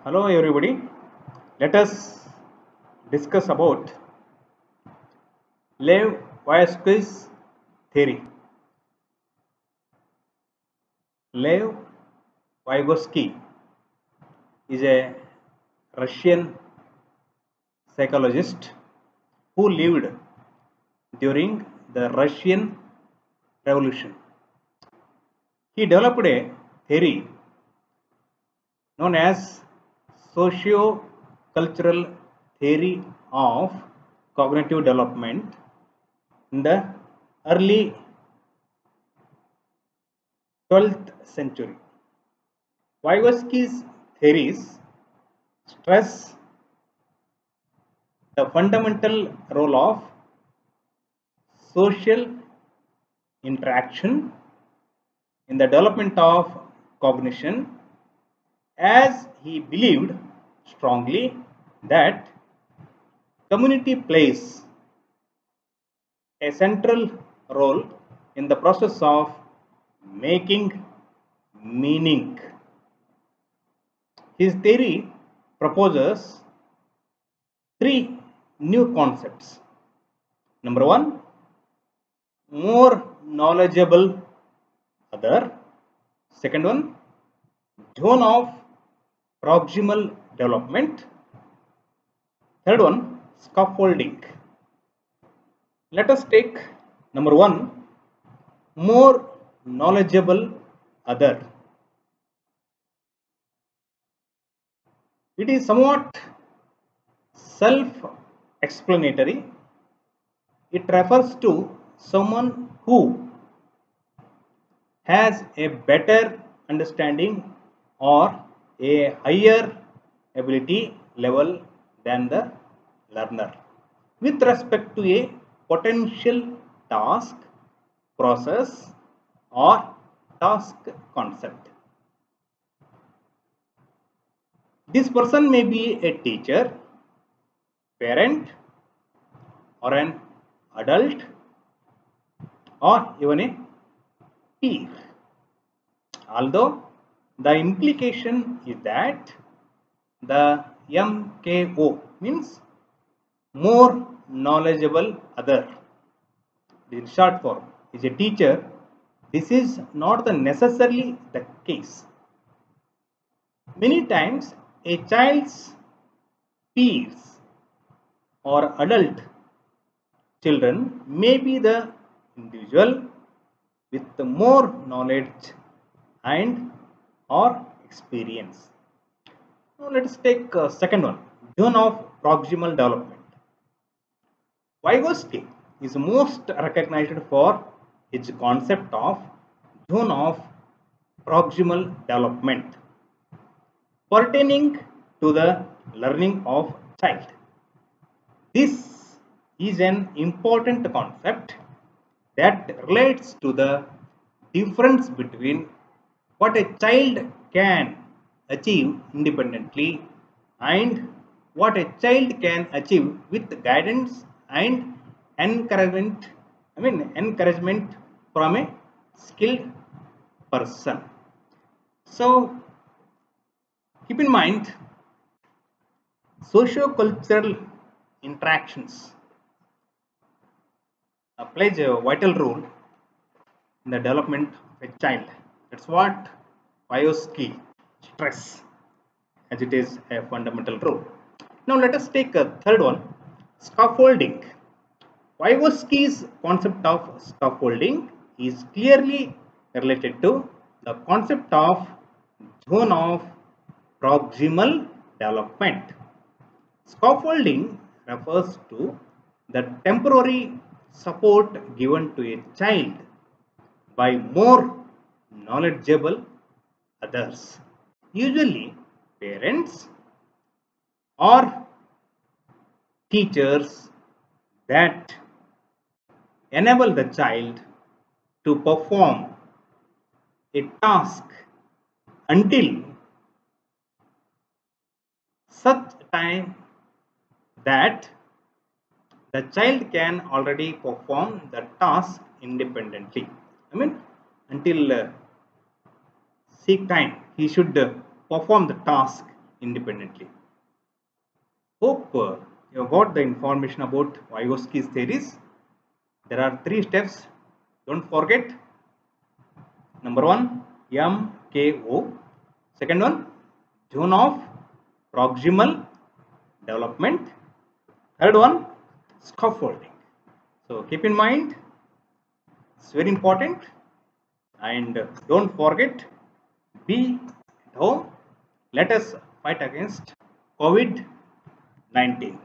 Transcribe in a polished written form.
Hello everybody. Let us discuss about Lev Vygotsky's theory. Lev Vygotsky is a Russian psychologist who lived during the Russian Revolution. He developed a theory known as socio-cultural theory of cognitive development in the early 12th century. Vygotsky's theories stress the fundamental role of social interaction in the development of cognition, as he believed strongly that community plays a central role in the process of making meaning. His theory proposes three new concepts. Number one, more knowledgeable other. Second one, zone of proximal development. Third one, scaffolding. Let us take number one, more knowledgeable other. It is somewhat self-explanatory. It refers to someone who has a better understanding or a higher ability level than the learner with respect to a potential task, process, or task concept. This person may be a teacher, parent, or an adult, or even a peer. Although the implication is that the MKO means more knowledgeable other, in short form, is a teacher. This is not necessarily the case. Many times a child's peers or adult children may be the individual with more knowledge and or experience. Now let us take second one, zone of proximal development. Vygotsky is most recognized for its concept of zone of proximal development pertaining to the learning of child. This is an important concept that relates to the difference between what a child can achieve independently and what a child can achieve with guidance and encouragement from a skilled person. So keep in mind, socio-cultural interactions plays a vital role in the development of a child. That's what Vygotsky stress, as it is a fundamental role. Now let us take a third one, scaffolding. Vygotsky's concept of scaffolding is clearly related to the concept of zone of proximal development. Scaffolding refers to the temporary support given to a child by more knowledgeable others, usually parents or teachers, that enable the child to perform a task until such time that the child can already perform the task independently. Until seek time, he should perform the task independently. Hope you have got the information about Vygotsky's theories. There are 3 steps. Don't forget. Number 1, MKO. Second one, zone of proximal development. Third one, scaffolding. So keep in mind, it's very important. And don't forget, be at home. Let us fight against COVID-19. Thank you.